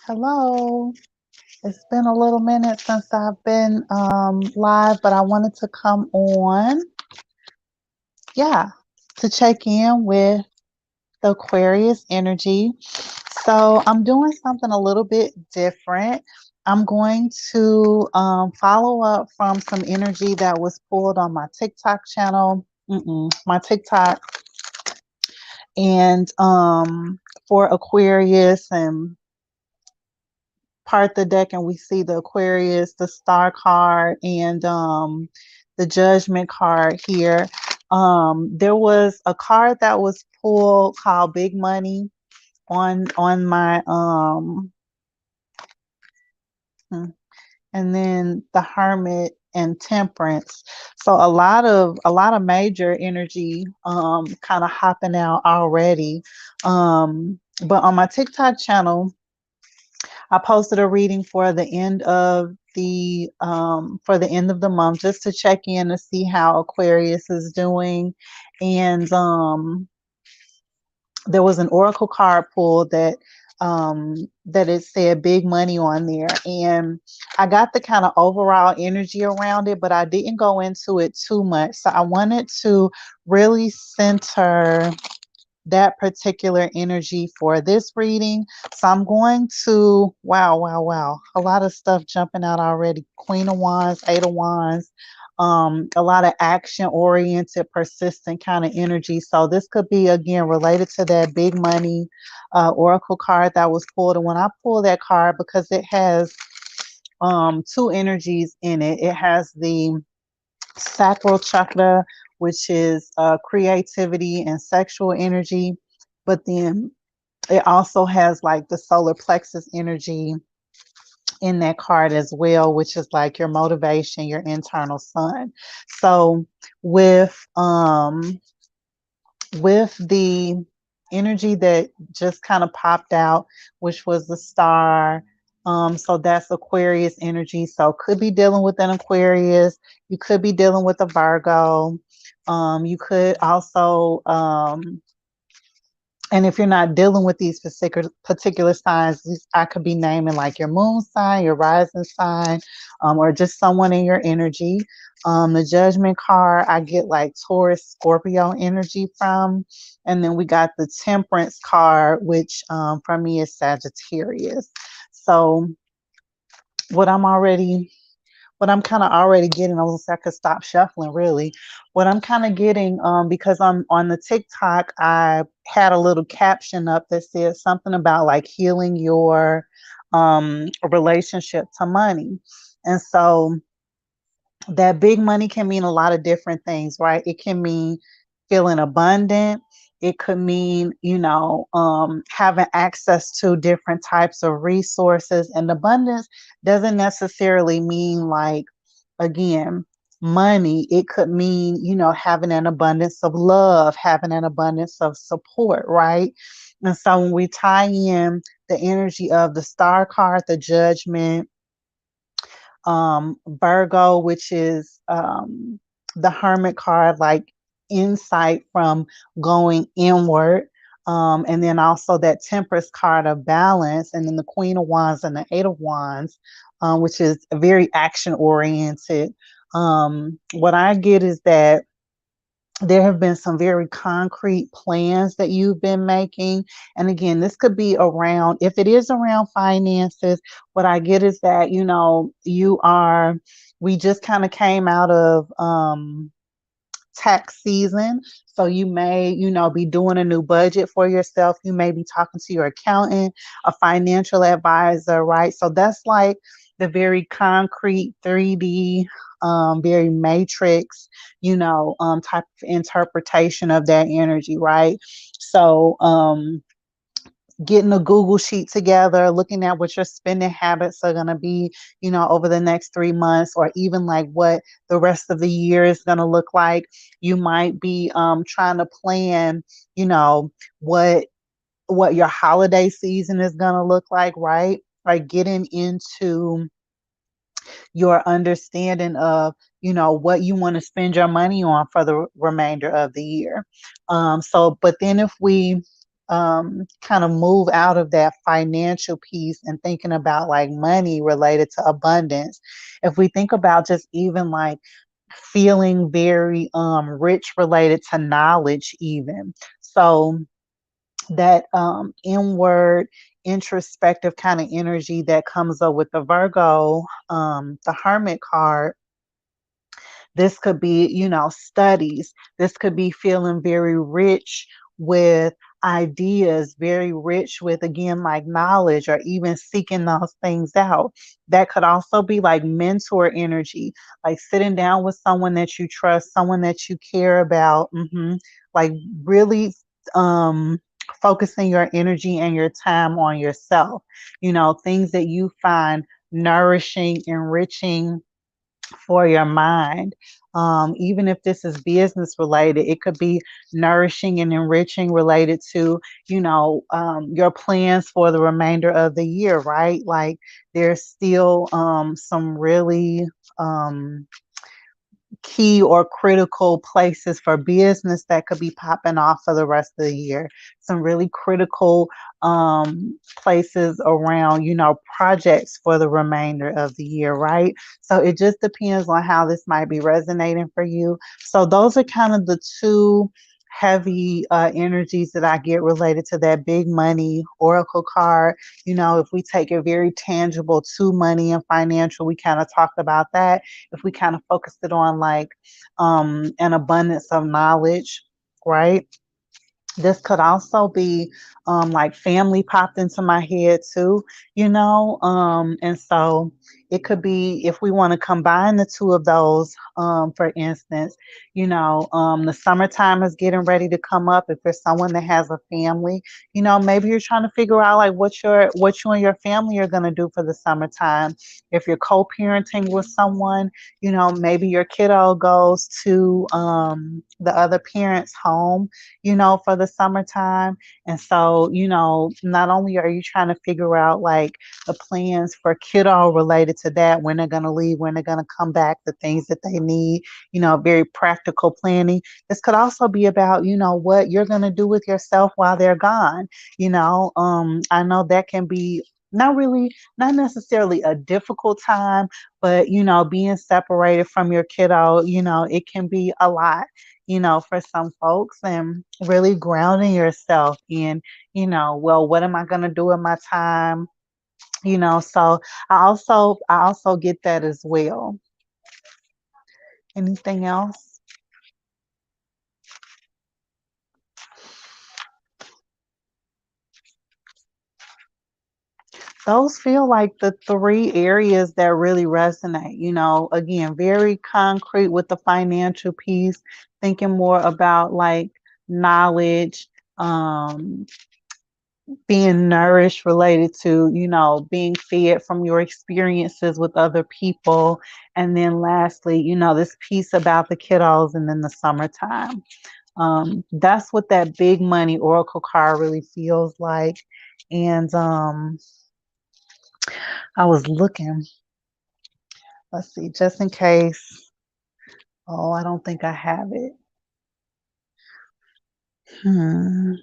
Hello. It's been a little minute since I've been live, but I wanted to come on, yeah, to check in with the Aquarius energy. So I'm doing something a little bit different. I'm going to follow up from some energy that was pulled on my TikTok channel, my TikTok, and for Aquarius and part the deck, and we see the Aquarius, the Star card, and the Judgment card here. There was a card that was pulled called Big Money on my and then the Hermit and Temperance. So a lot of major energy kind of hopping out already. But on my TikTok channel, I posted a reading for the end of the month, just to check in to see how Aquarius is doing. And there was an oracle card pulled that it said big money on there, and I got the kind of overall energy around it, but I didn't go into it too much. So I wanted to really center that particular energy for this reading. So I'm going to, wow, a lot of stuff jumping out already. Queen of Wands, Eight of Wands, a lot of action oriented, persistent kind of energy. So this could be, again, related to that big money oracle card that was pulled. And when I pull that card, because it has two energies in it, it has the sacral chakra, which is creativity and sexual energy, but then it also has like the solar plexus energy in that card as well, which is like your motivation, your internal sun. So with the energy that just kind of popped out, which was the star. So that's Aquarius energy. So could be dealing with an Aquarius. You could be dealing with a Virgo. You could also, and if you're not dealing with these particular signs, I could be naming like your moon sign, your rising sign, or just someone in your energy. The Judgment card, I get like Taurus, Scorpio energy from. And then we got the Temperance card, which for me is Sagittarius. So what I'm kind of already getting, I could stop shuffling really. What I'm kind of getting, because I'm on the TikTok, I had a little caption up that said something about like healing your relationship to money. And so that big money can mean a lot of different things, right? It can mean feeling abundant. It could mean, having access to different types of resources. And abundance doesn't necessarily mean like, again, money. It could mean, having an abundance of love, having an abundance of support, right? And so when we tie in the energy of the Star card, the Judgment, Virgo, which is the Hermit card, like insight from going inward. And then also that Temperance card of balance, and then the Queen of Wands and the Eight of Wands, which is very action oriented. What I get is that there have been some very concrete plans that you've been making. And again, this could be around, if it is around finances, what I get is that, we just kind of came out of tax season. So you may, be doing a new budget for yourself. You may be talking to your accountant, a financial advisor, right? So that's like the very concrete 3D, very matrix, type of interpretation of that energy, right? So, getting a Google sheet together, looking at what your spending habits are going to be, over the next 3 months, or even like what the rest of the year is going to look like. You might be trying to plan, what your holiday season is going to look like, right? Like getting into your understanding of, what you want to spend your money on for the remainder of the year. But then if we kind of move out of that financial piece and thinking about like money related to abundance, if we think about just even like feeling very rich related to knowledge even. So that inward introspective kind of energy that comes up with the Virgo, the Hermit card, this could be, studies. This could be feeling very rich with ideas, very rich with, again, like knowledge or even seeking those things out. That could also be like mentor energy, like sitting down with someone that you trust, someone that you care about, like really focusing your energy and your time on yourself, things that you find nourishing, enriching for your mind. Even if this is business related, it could be nourishing and enriching related to, your plans for the remainder of the year, right? Like there's still some really key or critical places for business that could be popping off for the rest of the year. Some really critical places around, projects for the remainder of the year, right? So it just depends on how this might be resonating for you. So those are kind of the two heavy energies that I get related to that big money oracle card. If we take it very tangible to money and financial, we kind of talked about that. If we kind of focused it on like an abundance of knowledge, right? This could also be like family popped into my head too, and so it could be, if we want to combine the two of those, for instance, the summertime is getting ready to come up. If there's someone that has a family, maybe you're trying to figure out like what you and your family are going to do for the summertime. If you're co-parenting with someone, maybe your kiddo goes to the other parent's home, for the summertime. And so, not only are you trying to figure out like the plans for kiddo related to that, when they're going to leave, when they're going to come back, the things that they need, very practical planning. This could also be about, what you're going to do with yourself while they're gone. I know that can be not necessarily a difficult time, but being separated from your kiddo, it can be a lot, for some folks, and really grounding yourself in, well, what am I going to do with my time? So I also get that as well. Anything else? Those feel like the three areas that really resonate, again, very concrete with the financial piece, thinking more about like knowledge, um, being nourished related to, being fed from your experiences with other people. And then lastly, this piece about the kiddos and then the summertime. That's what that big money oracle card really feels like. And I was looking, let's see, just in case. Oh, I don't think I have it. Hmm.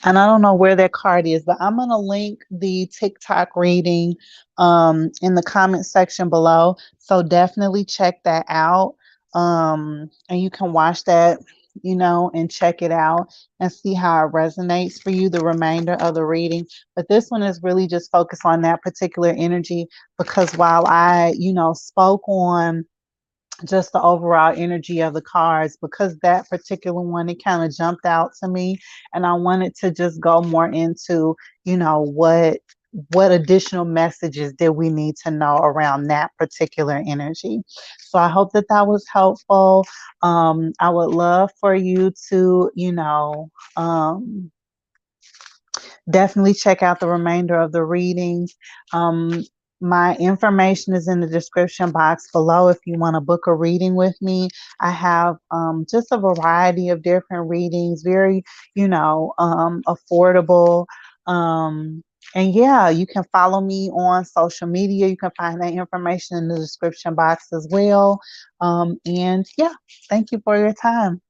And I don't know where that card is, but I'm going to link the TikTok reading in the comment section below. So definitely check that out. And you can watch that, and check it out and see how it resonates for you the remainder of the reading. But this one is really just focused on that particular energy, because while I, spoke on just the overall energy of the cards, because that particular one, it kind of jumped out to me, and I wanted to just go more into, what additional messages did we need to know around that particular energy. So I hope that that was helpful. I would love for you to, definitely check out the remainder of the readings. Um, my information is in the description box below if you want to book a reading with me. I have just a variety of different readings, very, affordable. And yeah, you can follow me on social media. You can find that information in the description box as well. And yeah, thank you for your time.